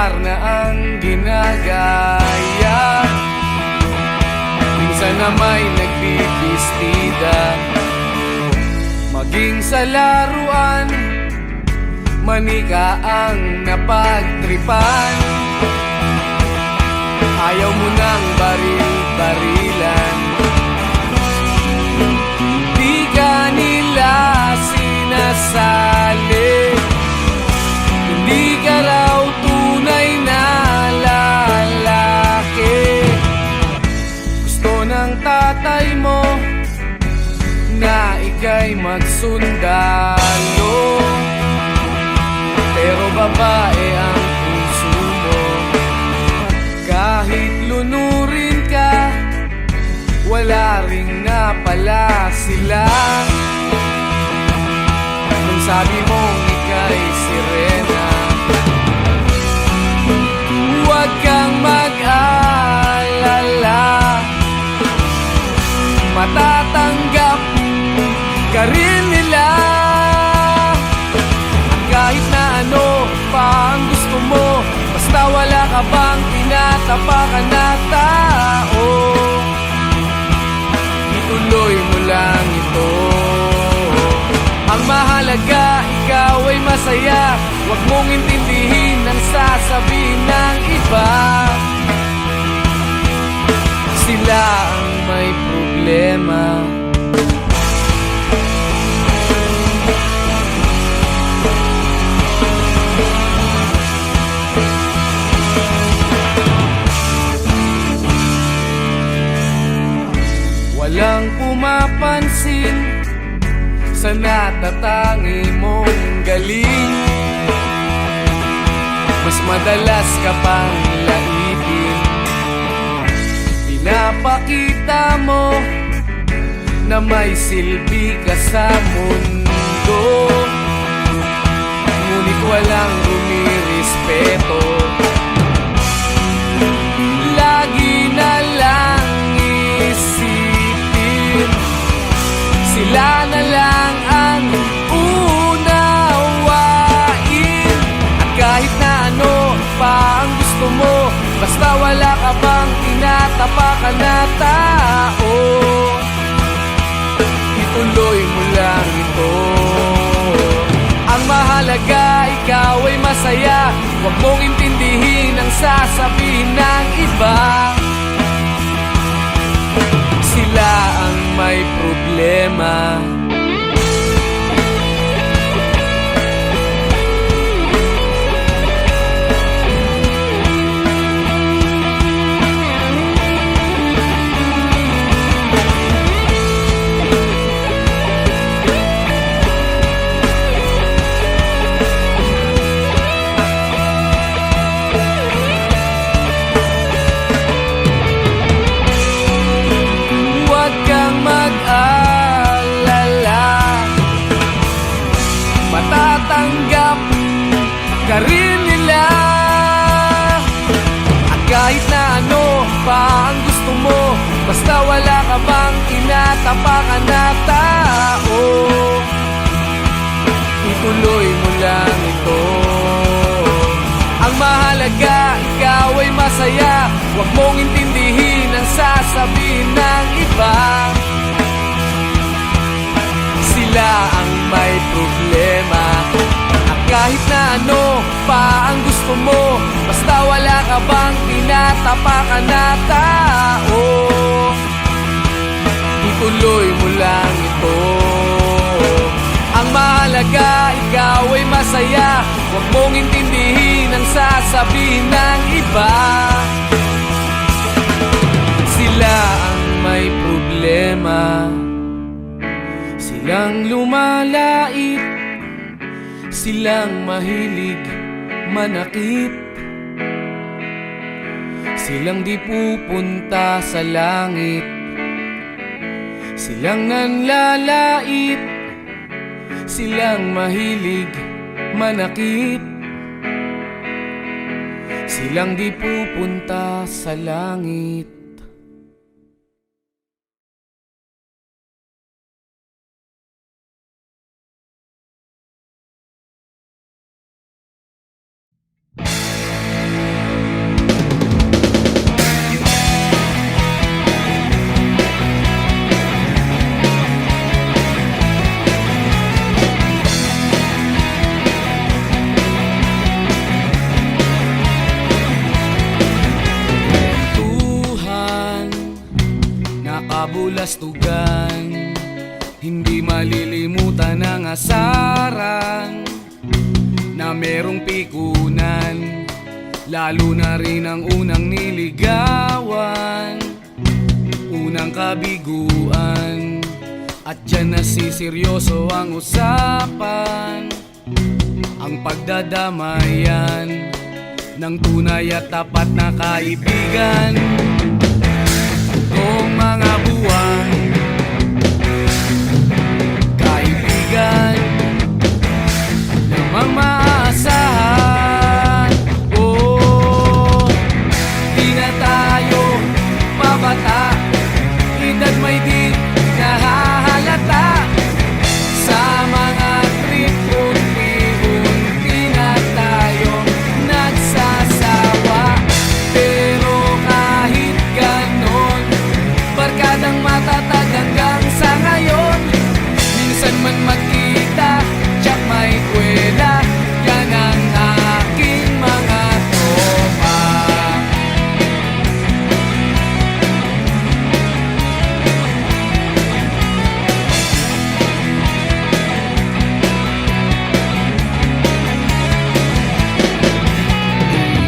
lugar na ang ginagaya. Minsan na may nagbibistida, maging sa laruan, manika ang napagtripan. Ayaw mo nang baril-barilan, di ka nila sinasali. Hindi ka raw tunay na lalaki. Gusto ng tatay mo na ika'y magsundalo, pero babae ang puso mo. Kahit lunurin ka, wala ring napala sila. Nung sabi mong ika'y sirena, huwag kang mag-alala, matatanggap ka rin nila. Kahit na ano pa ang gusto mo, basta wala ka bang tinatapakan na tao, ituloy mo lang ito. Ang mahalaga, ikaw ay masaya. Huwag mong intindihin ang sasabihin ng iba. Sila ang may problema. Walang pumapansin sa natatangi mong galing. Mas madalas ka pang laipin, pinapakita mo na may silbi ka sa mundo. Ngunit walang rumirespeto, lagi na lang isipin sila na lang ang unawain. At kahit na ano pa ang gusto mo, basta wala ka bang tinatapakan na tao, ituloy mo lang ito. Ang mahalaga, ikaw ay masaya. Huwag mong intindihin ang sasabihin ng iba. Sila ang may problema. Matatanggap ka rin nila. At kahit na ano pa ang gusto mo, basta wala ka bang tinatapakan na tao, ituloy mo lang ito. Ang mahalaga, ikaw ay masaya. Huwag mong intindihin ang sasabihin ng iba. Sila ang may problema. At kahit na ano pa ang gusto mo, basta wala ka bang tinatapakan na tao, ituloy mo lang ito. Ang mahalaga, ikaw ay masaya. Huwag mong intindihin ang sasabihin ng iba. Sila ang may problema. Silang lumalait, silang mahilig manakit, silang di pupunta sa langit, silang nanlalait, silang mahilig manakit, silang di pupunta sa langit. kabulastugan. Hindi malilimutan ang asaran na merong pikunan, lalo na rin ang unang niligawan, unang kabiguan. At dyan nasiseryoso ang usapan, ang pagdadamayan ng tunay at tapat na kaibigan. Kung mga buwan, kaibigan namang maaasahan. Oh, di na tayo pabata, edad may di nahahalata. Sa mga trip unti-unti na tayo nagsasawa. Pero kahit ganon, barkadang matatag hanggang sa ngayon. Minsan man magkita, tsak may kwela, yan ang aking mga tropa.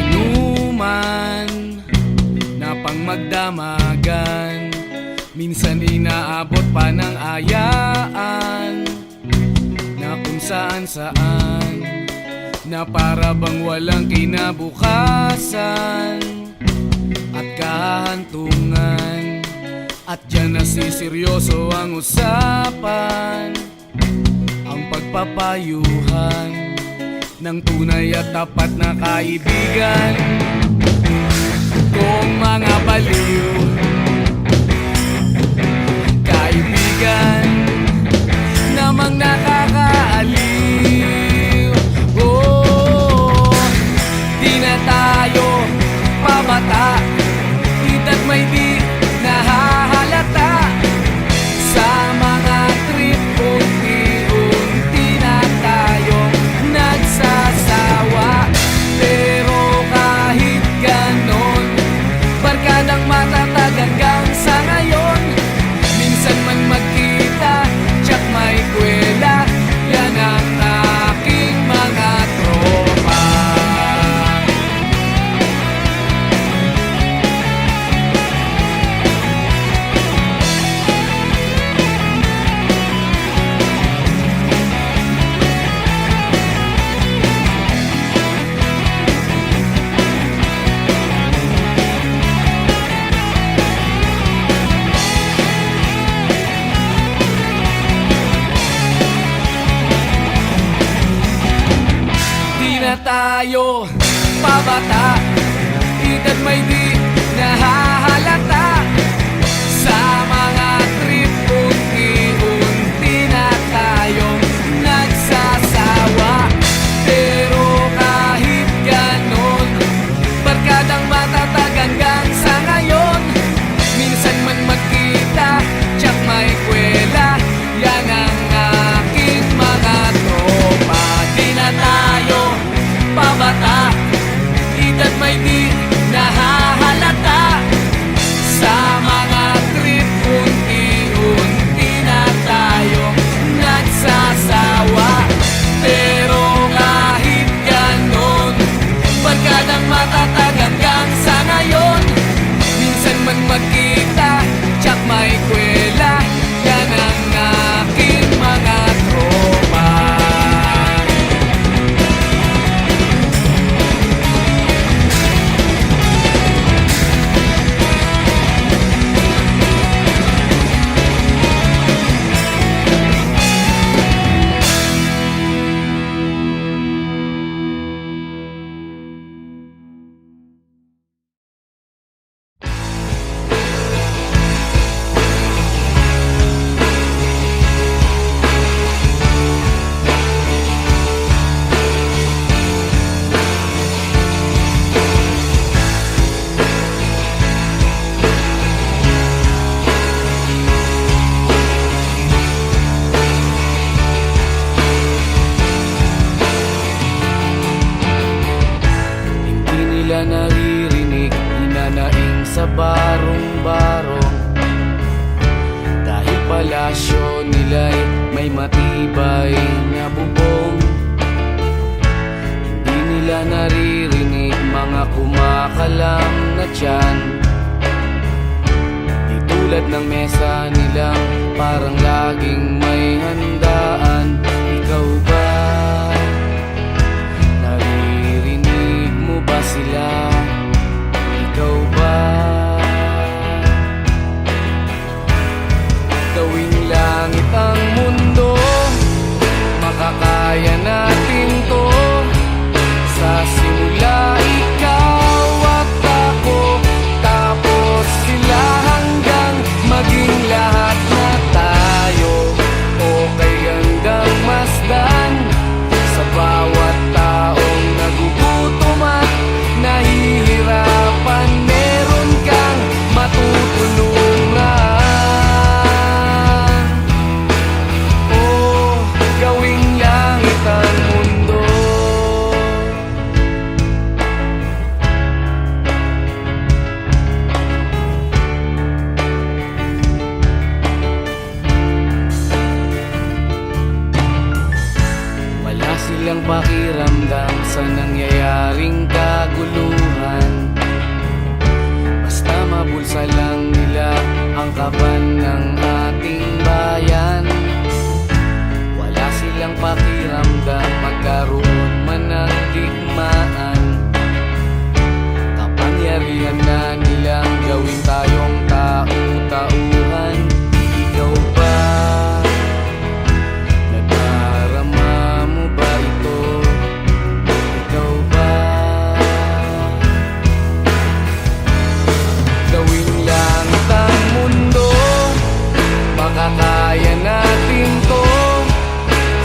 Inuman na pang magdamagan, minsan inaabot pa ng ayaan, na kung saan-saan, na para bang walang kinabukasan at kahantungan. At dyan nasiseryoso ang usapan, ang pagpapayuhan ng tunay at tapat na kaibigan. Kung mga baliw, kaibigan namang nakakaaliw. Oh, di na tayo pabata, edad may di nahahalata. Sa mga trip unti-unti na tayo nagsasawa. Pero kahit ganon, barkadang matatag hanggang sa ngayon. Minsan man magkita, tsak may kwela, yan ang aking mga tropa. Na tayo pabata, edad may di nahahalata. Sa mga trip unti-unti na tayo nagsasawa. Pero kahit ganon, barkadang matatag hanggang sa ngayon. Minsan man magkita, tsak may kwela, yan ang aking mga tropa. Di na tayo pabata, edad may di nahahalata. Sa mga trip unti-unti na tayo nagsasawa. Pero kahit ganon, barkadang matatag hanggang sa ngayon. Minsan man magkita, tsak may kwela, yan ang aking mga tropa. naririnig, hinanaing sa barong-barong. palasyo nila'y may matibay na bubong. Hindi nila naririnig mga kumakalam na tiyan. Di tulad ng mesa nilang parang laging may handaan. Ikaw ba? Naririnig mo ba sila? Ikaw ba? Gawing langit ang mundo, makakaya natin to. Sa simula ikaw at ako, tapos sila hanggang maging lahat na tayo. Okay hanggang masdan sa bawat taong nagugutom at nahihirapan. Meron kang matutulungan. Oh, gawing langit ang mundo. Wala silang pakiramdam sa nangyayaring kaguluhan. Basta mabulsa lang nila ang kaban ng ating bayan. Wala silang pakiramdam magkaroon man ng digmaan. Kapangyarihan na nilang gawin tayong tau-tauhan. Ikaw ba? Nadarama mo ba ito? Ikaw ba? Gawing langit ang mundo, makakaya natin to.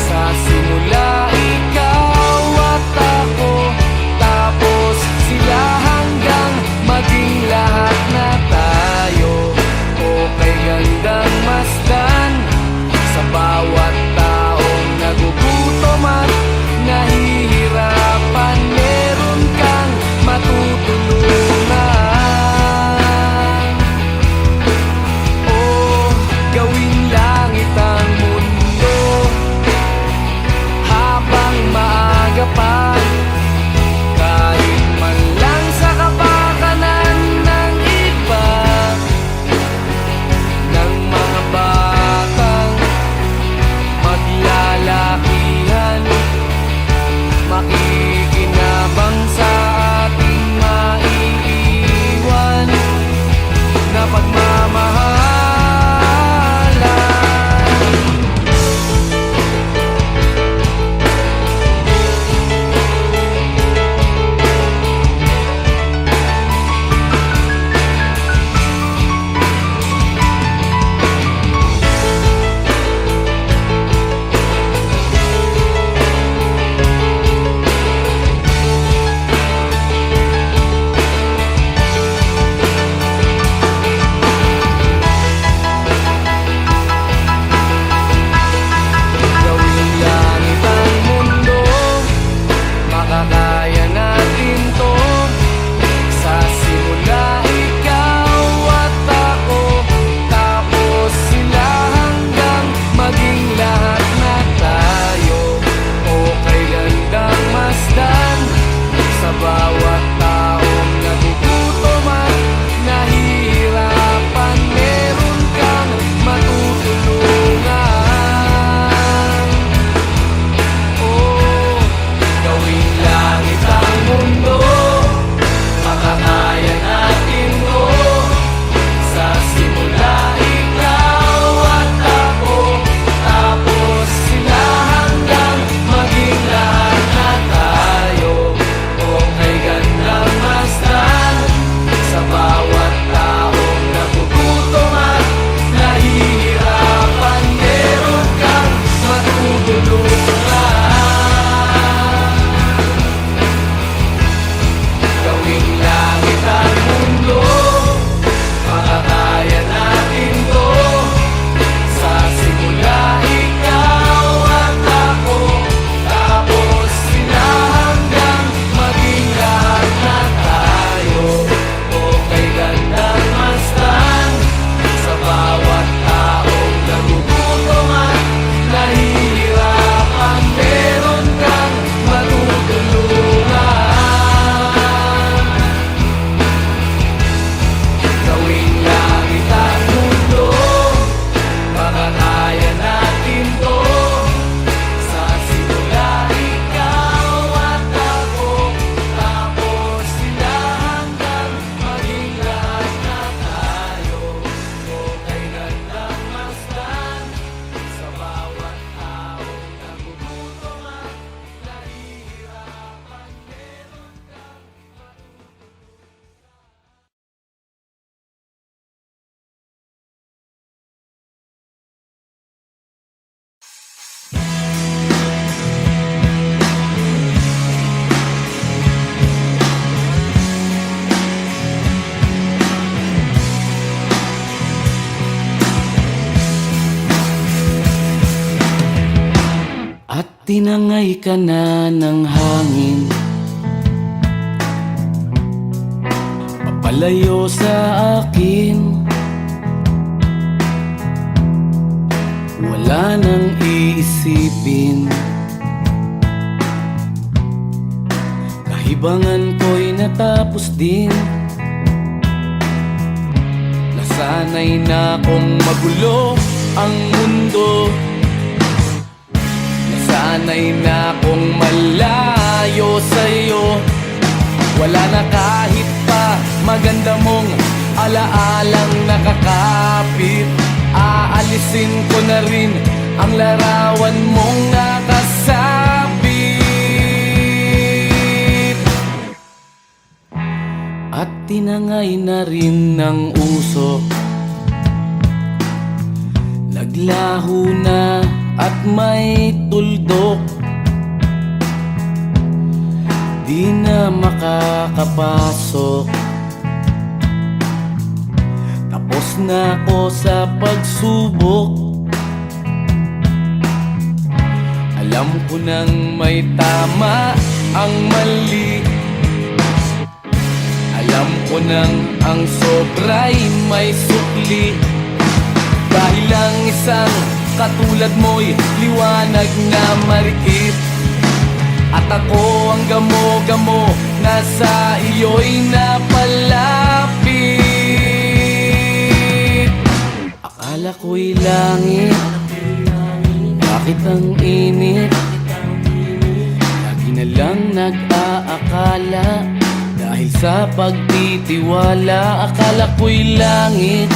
Sa simula ikaw at ako, tapos sila hanggang maging tinangay ka na ng hangin, papalayo sa akin. Wala nang iisipin, kahibangan ko'y natapos din. Nasanay na kong magulo ang mundo, nasanay na kong malayo sa'yo. Wala na kahit pa maganda mong alaalang nakakapit. Aalisin ko na rin ang larawan mong nakasabit. At tinangay na rin ng usok, naglaho na at may tuldok. Di na makakapasok, tapos na ako sa pagsubok. Alam ko nang may tama ang mali, alam ko nang ang sobra'y may sukli. Dahil ang isang katulad mo'y liwanag na marikit, at ako ang gamo-gamo na sa iyo'y napalapit. Akala ko'y langit, bakit ang init? Lagi na lang nag-aakala, dahil sa pagtitiwala. Akala ko'y langit,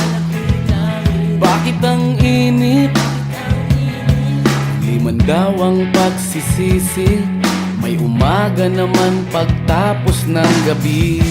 bakit ang init? Di man daw ang pagsisisi, may umaga naman pagtapos ng gabi.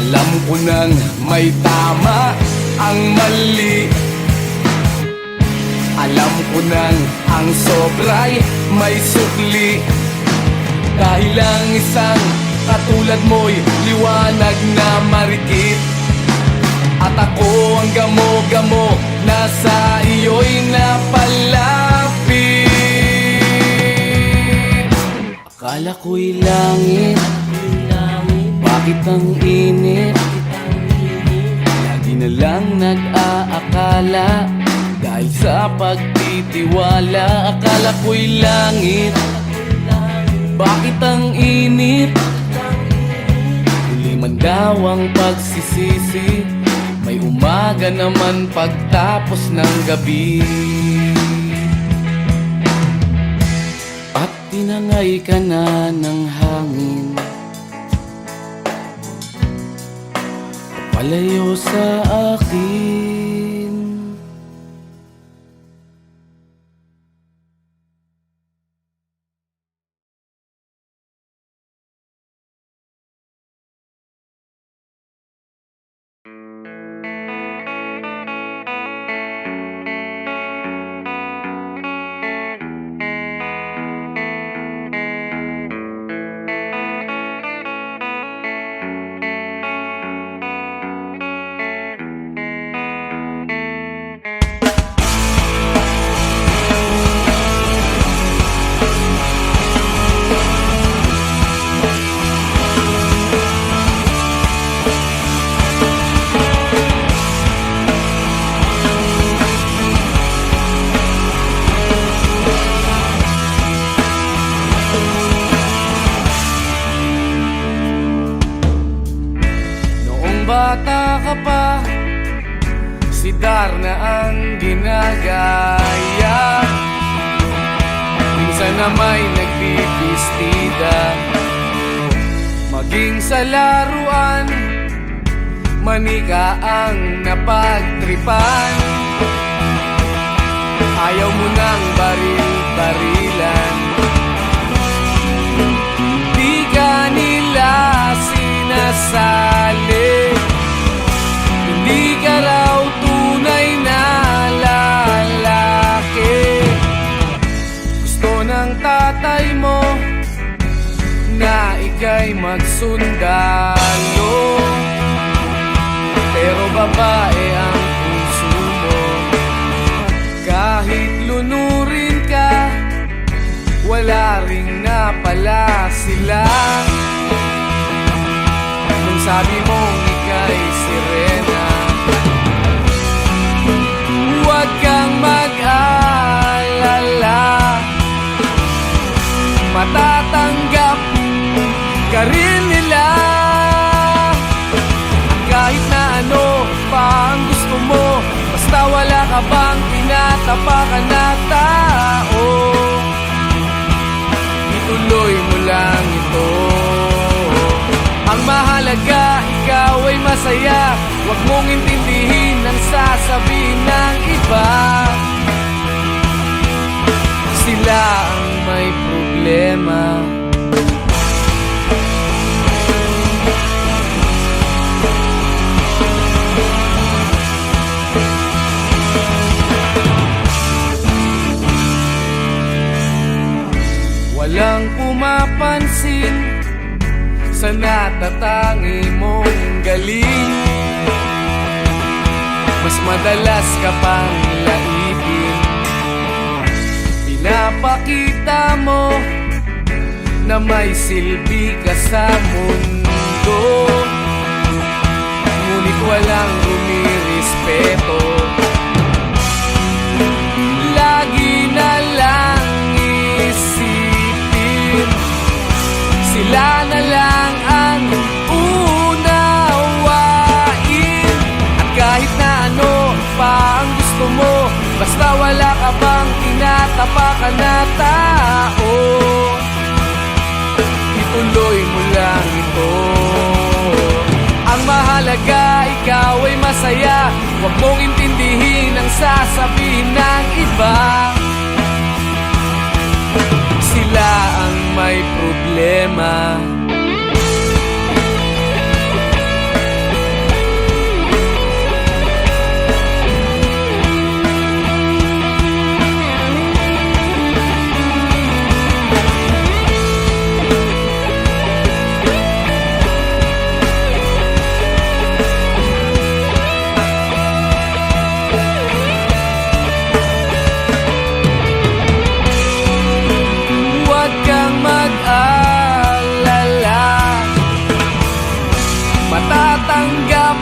Alam ko nang may tama ang mali, alam ko nang ang sobra'y may sukli. Dahil ang isang katulad mo'y liwanag na marikit, at ako ang gamo-gamo na sa iyo'y napalapit. Akala ko'y langit, bakit ang init? Lagi na lang nag-aakala, dahil sa pagtitiwala. Akala ko'y langit, bakit ang init? Huli man daw ang pagsisisi, may umaga naman pagtapos ng gabi. At tinangay ka na ng hangin, palayo sa akin. Bata ka pa, si Darna ang ginagaya. Minsan na may nagbibistida, maging sa laruan, manika ang napagtripan. Ayaw mo nang baril-barilan, di ka nila wala rin na pala sila. Nung sabi mong ika'y sirena, huwag kang mag-alala, matatanggap ka rin nila. Kahit na ano pa ang gusto mo, basta wala ka bang tinatapakan na tao, ituloy mo lang ito. Ang mahalaga, ikaw ay masaya, huwag mong intindihin ang sasabihin ng iba. Sila ang may problema. Walang pumapansin sa natatangi mong galing. Mas madalas ka pang laipin, pinapakita mo na may silbi ka sa mundo, ngunit walang rumirespeto. Lagi na lang isipin, sila na lang ang unawain. At kahit na ano pa ang gusto mo, basta wala ka bang tinatapakan na tao, ituloy mo lang ito. Ang mahalaga, ikaw ay masaya, huwag mong intindihin ang sasabihin ng iba. Sila ang may problema. Matatanggap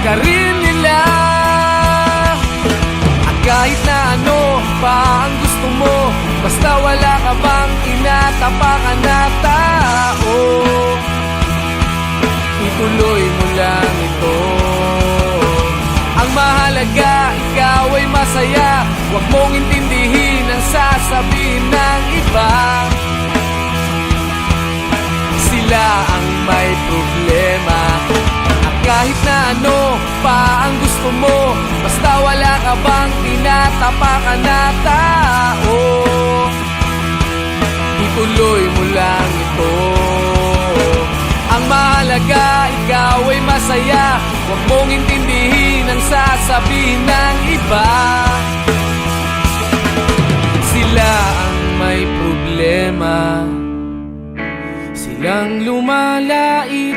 ka rin nila. At kahit na ano pa ang gusto mo, basta wala ka bang tinatapakan na tao, ituloy mo lang ito. Ang mahalaga, ikaw ay masaya, huwag mong intindihin ang sasabihin ng iba. Sila ang may problema. At kahit na ano pa ang gusto mo, basta wala ka bang tinatapakan na tao, ituloy mo lang ito. Ang mahalaga, ikaw ay masaya, huwag mong intindihin ang sasabihin ng iba. Sila ang may problema. Silang lumalait,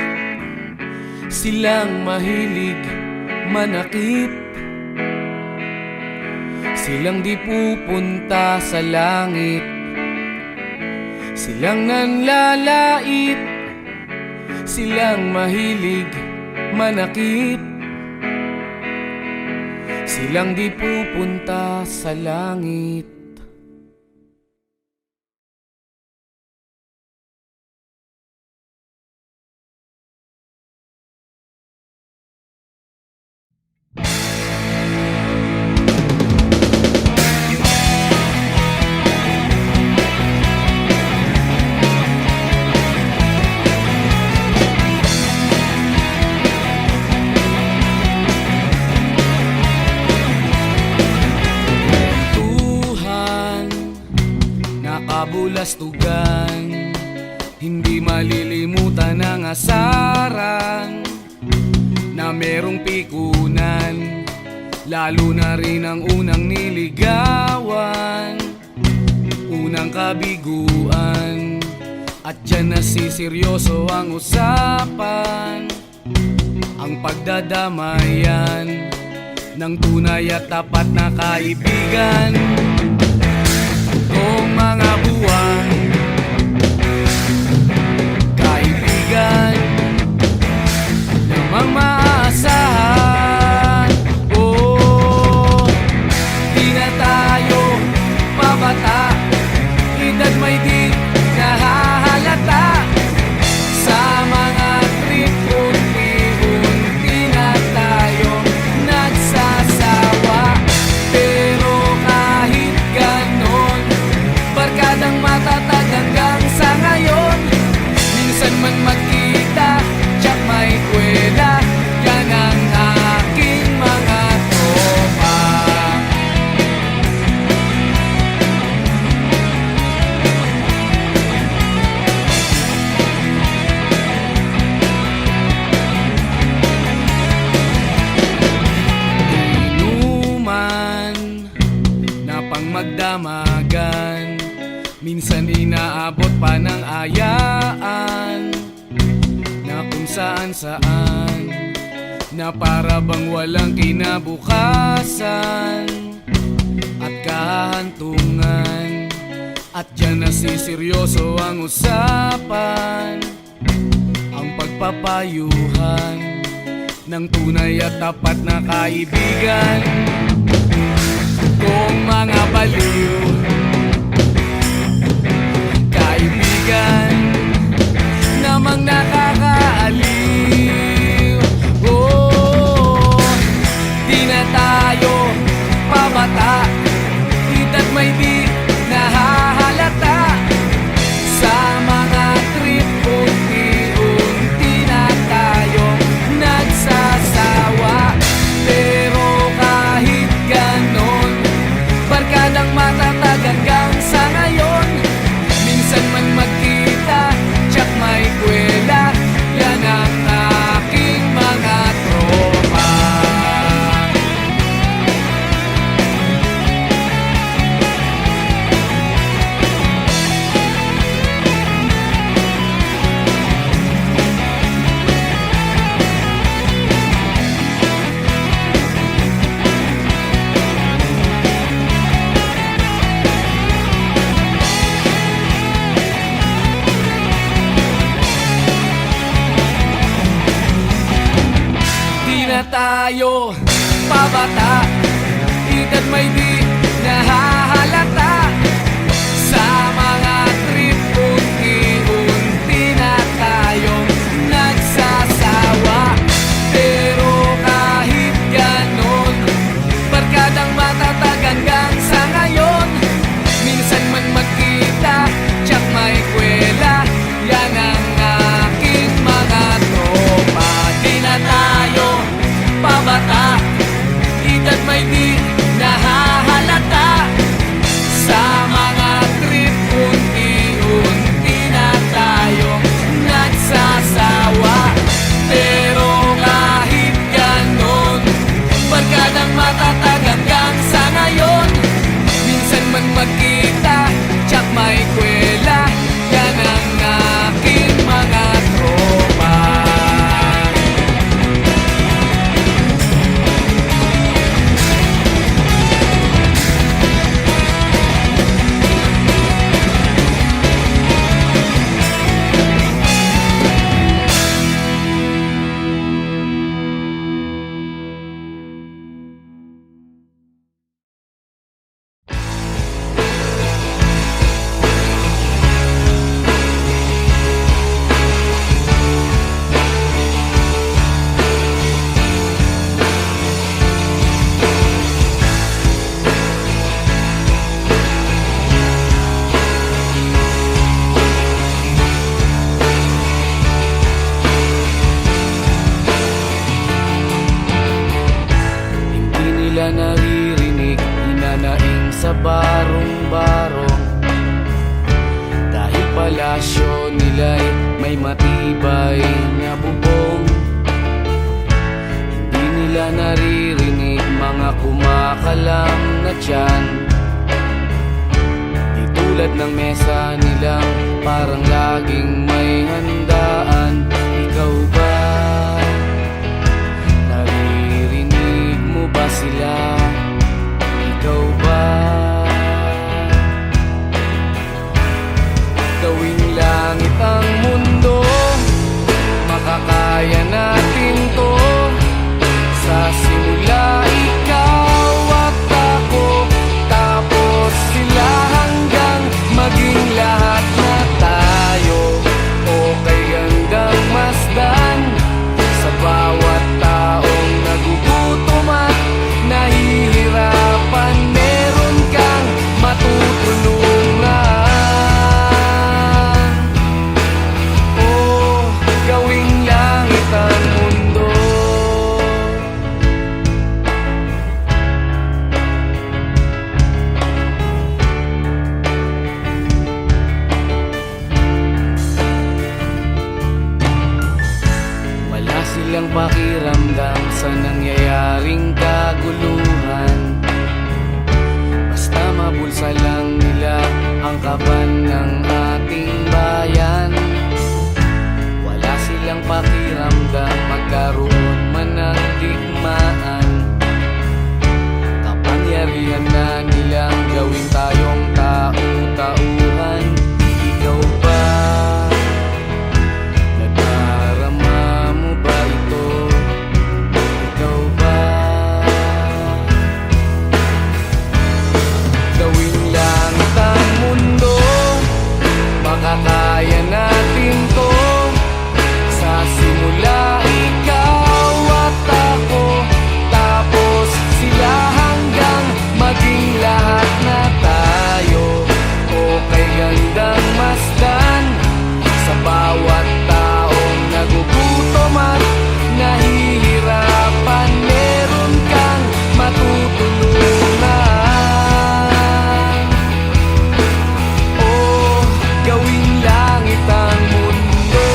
silang mahilig manakit, silang di pupunta sa langit, silang nanlalait, silang mahilig manakit, silang di pupunta sa langit. Kabulastugan, hindi malilimutan ang asaran na merong pikunan, lalo na rin ang unang niligawan, unang kabiguan. At dyan nasiseryoso ang usapan, ang pagdadamayan ng tunay at tapat na kaibigan. noong mga buwan. Kaibigan, namang maaasahan. Oh, di na tayo pabata, edad may di nahahalata. Sa mga trip, unti-unti na tayo nagsasawa. Pero kahit ganon, barkadang matatag hanggang sa ngayon. Minsan man magkita, tsak may kwela, yan ang aking mga tropa. Inuman na pang magdamagan, minsan inaabot pa ng ayaan, na kung saan-saan, na para bang walang kinabukasan at kahantungan. At dyan nasiseryoso ang usapan, ang pagpapayuhan ng tunay at tapat na kaibigan. Kung mga baliw, kaibigan namang nakakaaliw. Oh, di na tayo pabata, edad may di nahahalata. Sa mga trip, unti-unti na tayo nagsasawa. Pero kahit ganon, barkadang matatag hanggang sa ngayon. Minsan man magkita, tsak may kwela, yan ang aking mga tropa. Di na tayo pabata, edad may di nahahalata. Sa mga trip, unti-unti na tayong nagsasawa. Pero kahit ganon, barkadang matatag hanggang sa ngayon. Minsan man magkita, tsak may kwela, yan ang aking mga tropa. Di na tayo pabata, edad may di nahahalata. Sa mga trip, unti-unti na tayo nagsasawa. Pero kahit ganon, barkadang matatag hanggang sa ngayon. Minsan man magkita, tsak may kwela, yan ang aking mga tropa. Naririnig, hinanaing sa barong-barong. Dahil palasyo nila'y may matibay na bubong. Hindi nila naririnig mga kumakalam na tiyan. Di tulad ng mesa nilang parang laging may handaan. Ikaw ba? Naririnig mo ba sila? Ikaw ba? kapangyarihan na nilang gawin tayong tau-tauhan. Ikaw ba? Nadarama mo ba ito? Ikaw ba? Gawing langit ang mundo, baka kaya natin to. Sa simula ikaw at ako, tapos sila hanggang maging lahat na tayo. O kay gandang masdan sa bawat taong nagugutom at nahihirapan, meron kang matutulungan. O gawing langit ang mundo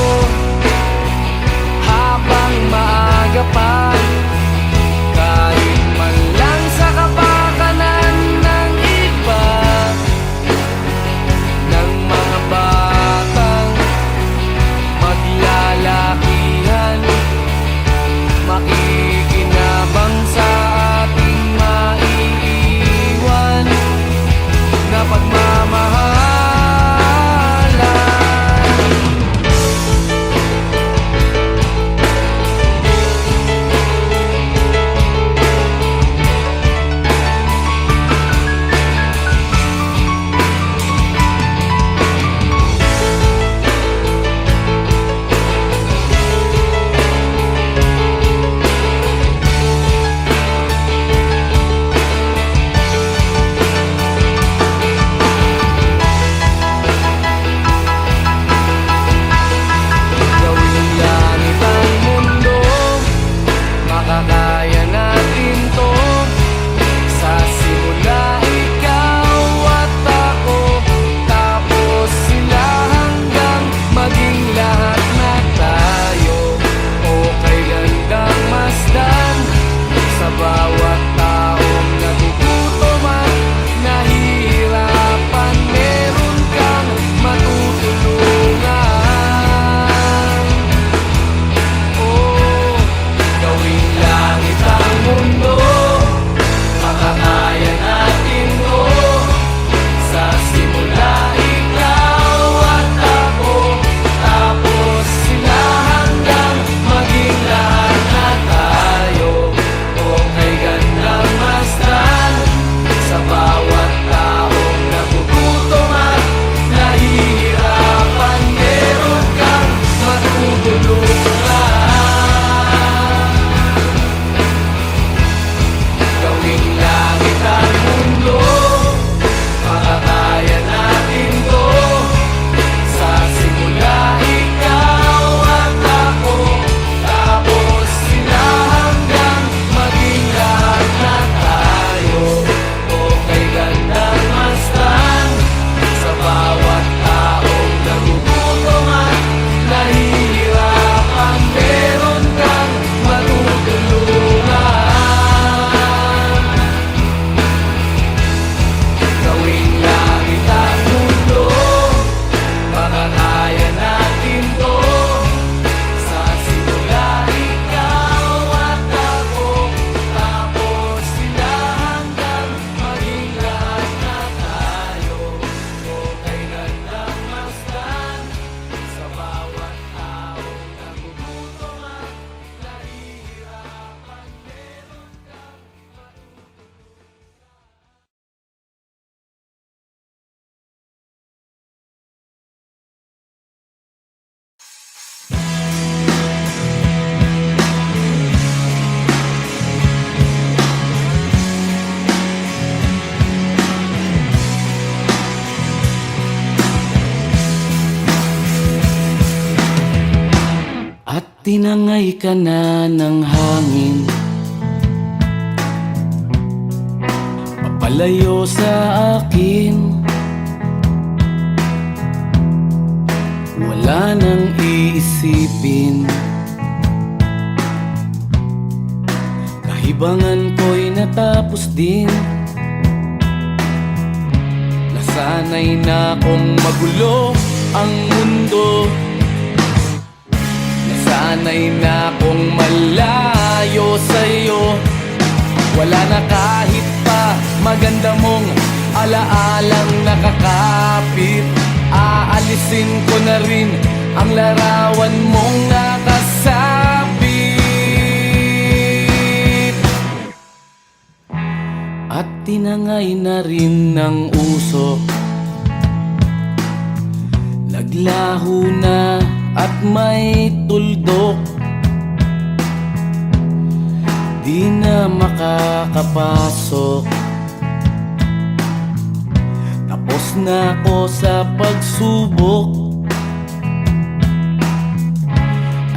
habang maaga pa, kahit man lang sa kapakanan ng iba, ng mga batang maglalakihan, makikinabang sa ating maiiwan na pagmamahalan. Gawing langit ang mundo, makakaya natin to. Sa simula ikaw at ako, tapos sila hanggang maging lahat na tayo. O kay gandang masdan sa bawat taong nagugutom at nahihirapan, meron kang matutulungan. Oh, gawing langit ang mundo, makakaya natin to. Sa simula ikaw at ako, tapos sila hanggang maging lahat na tayo. O kay gandang masdan sa bawat taong nagugutom at nahihirapan, meron kang matutulungan. Gawing langit ang mundo, makakaya natin to. Sa simula ikaw at ako, tapos sila hanggang maging lahat na tayo. O kay gandang masdan sa bawat taong nagugutom at nahihirapan, meron kang matutulungan. Gawing langit ang mundo, makakaya natin to. Sa simula ikaw at ako, tapos sila hanggang maging lahat na tayo. O kay gandang masdan sa bawat taong nagugutom at nahihirapan, meron kang at tinangay ka na ng hangin, papalayo sa akin. Wala nang iisipin, kahibangan ko'y natapos din. Nasanay na kong magulo ang mundo, nasanay na kong malayo sa'yo. Wala na kahit pa magaganda mong alaalang nakakapit. Aalisin ko na rin ang larawan mong nakasabit. At tinangay na rin ng usok, naglaho na at may tuldok. Di na makakapasok, tapos na ako sa pagsubok.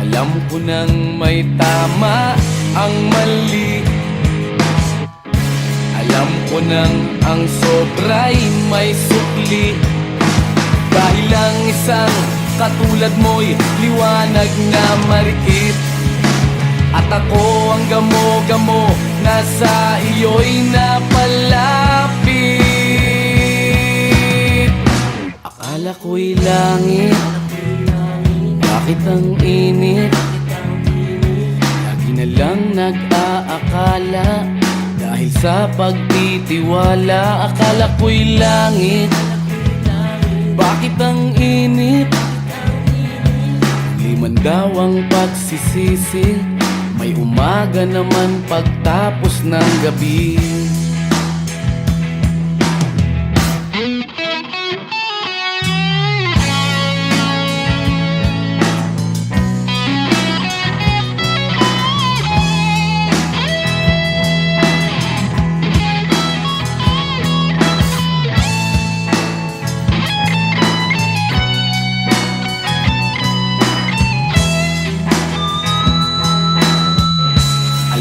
Alam ko nang may tama ang mali, alam ko nang ang sobra'y may sukli. Dahil lang isang katulad mo'y liwanag na marikit, at ako ang gamo-gamo na sa iyo'y napalapit. Akala ko'y langit, bakit ang init? Lagi na lang nag-aakala, dahil sa pagtitiwala. Akala ko'y langit, bakit ang init? Liman daw ang pagsisisi, may umaga naman pagtapos ng gabi.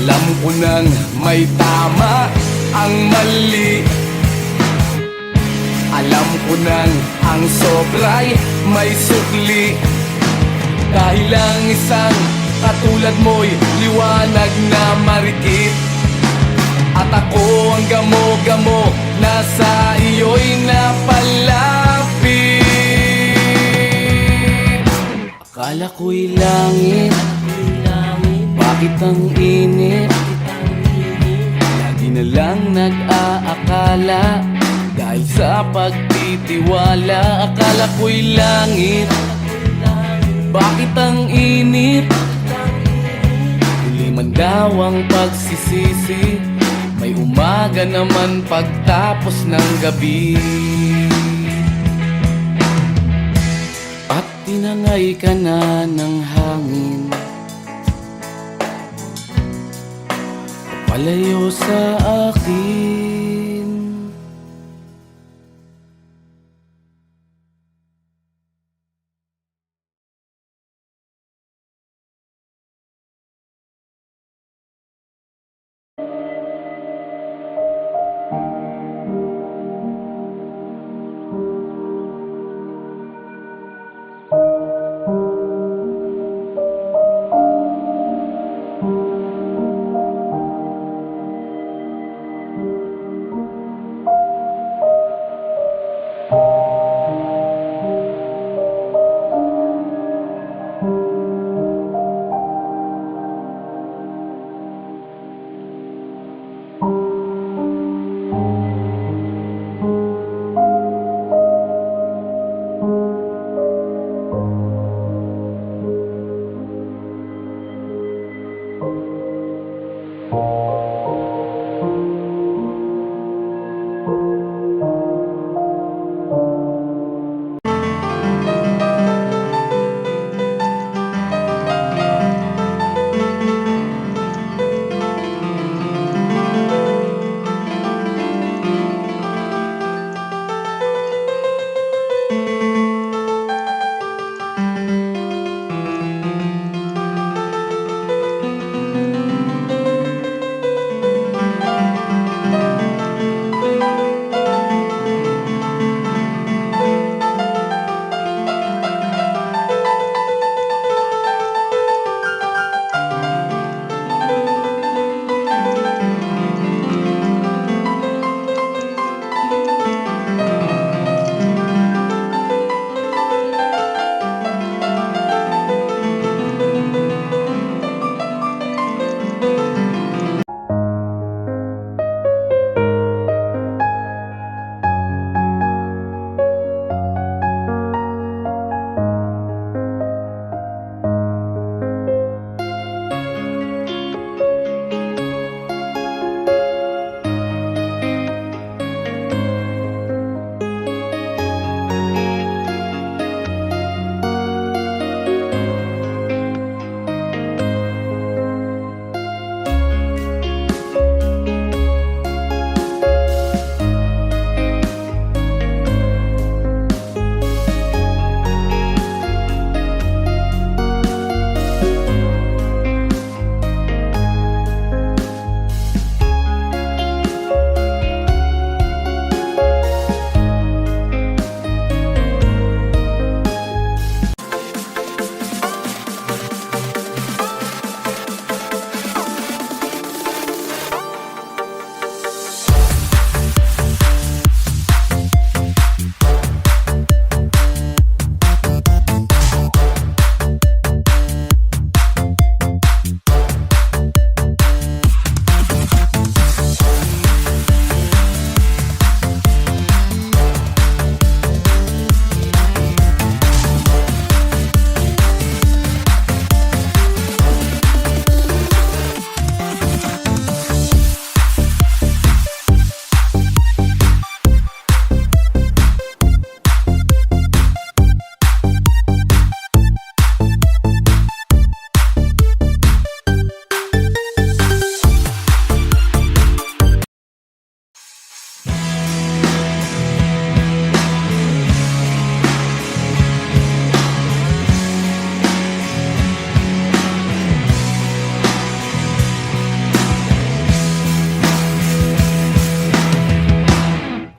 Alam ko nang may tama ang mali, alam ko nang ang sobra'y may sukli. Dahil lang isang katulad mo'y liwanag na marikit, at ako ang gamo-gamo na sa iyo'y napalapit. Akala ko'y langit, bakit ang init? Lagi na lang nag-aakala, dahil sa pagtitiwala. Akala ko'y langit, bakit ang init? Huli man daw ang pagsisisi, may umaga naman pagtapos ng gabi. At tinangay ka na ng hangin, palayo sa akin.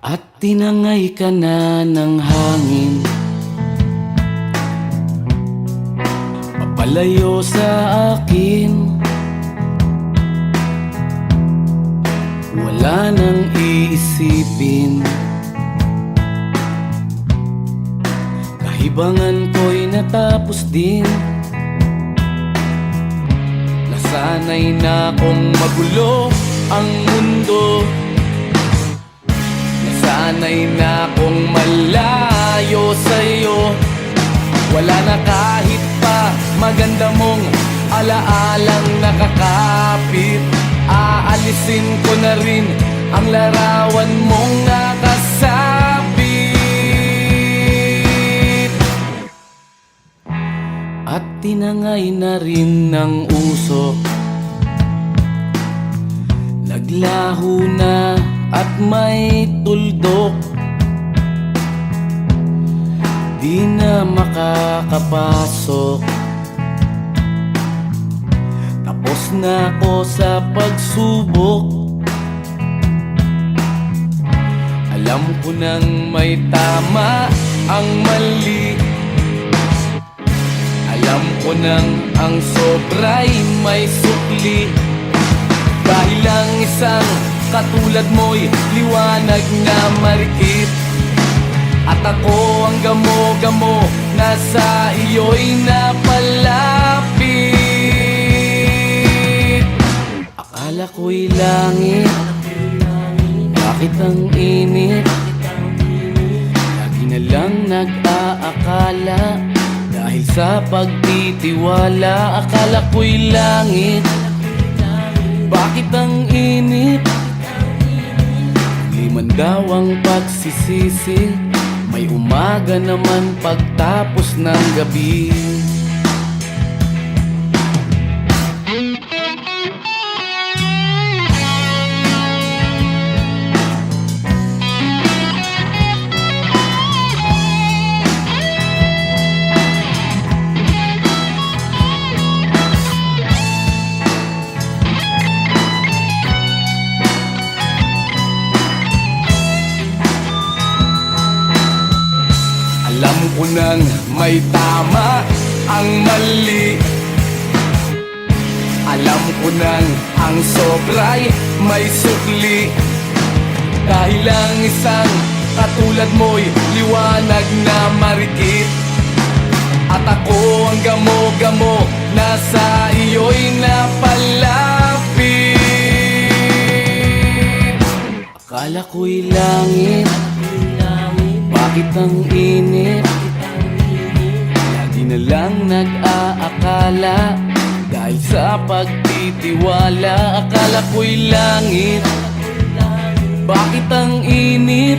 At tinangay ka na ng hangin, papalayo sa akin. Wala nang iisipin, kahibangan ko'y natapos din. Nasanay na kong magulo ang mundo, nasanay na kong malayo sa'yo. Wala na kahit pa maganda mong alaalang nakakapit. Aalisin ko na rin ang larawan mong nakasabit. At tinangay na rin ng usok, naglaho na at may tuldok. Di na makakapasok, tapos na ako sa pagsubok. Alam ko nang may tama ang mali, alam ko nang ang sobra'y may sukli. Dahil ang isang katulad mo'y liwanag na marikit, at ako ang gamo-gamo na sa iyo'y napalapit. Akala ko'y langit, bakit ang init? Lagi na lang nag-aakala, dahil sa pagtitiwala. Akala ko'y langit, bakit ang init? Liman daw ang pagsisisi, may umaga naman pagtapos ng gabi. Alam ko nang may tama ang mali, alam ko nang ang sobra'y may sukli. Dahil ang isang katulad mo'y liwanag na marikit, at ako ang gamo-gamo na sa iyo'y napalapit. Akala ko'y langit, bakit ang init? Lagi na lang nag-aakala, dahil sa pagtitiwala. Akala ko'y langit, bakit ang init?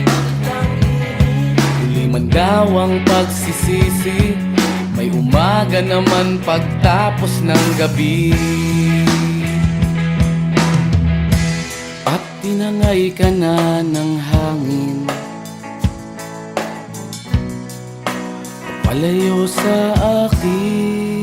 Huli man daw ang pagsisisi, may umaga naman pagtapos ng gabi. At tinangay ka na ng hangin, palayo sa akin.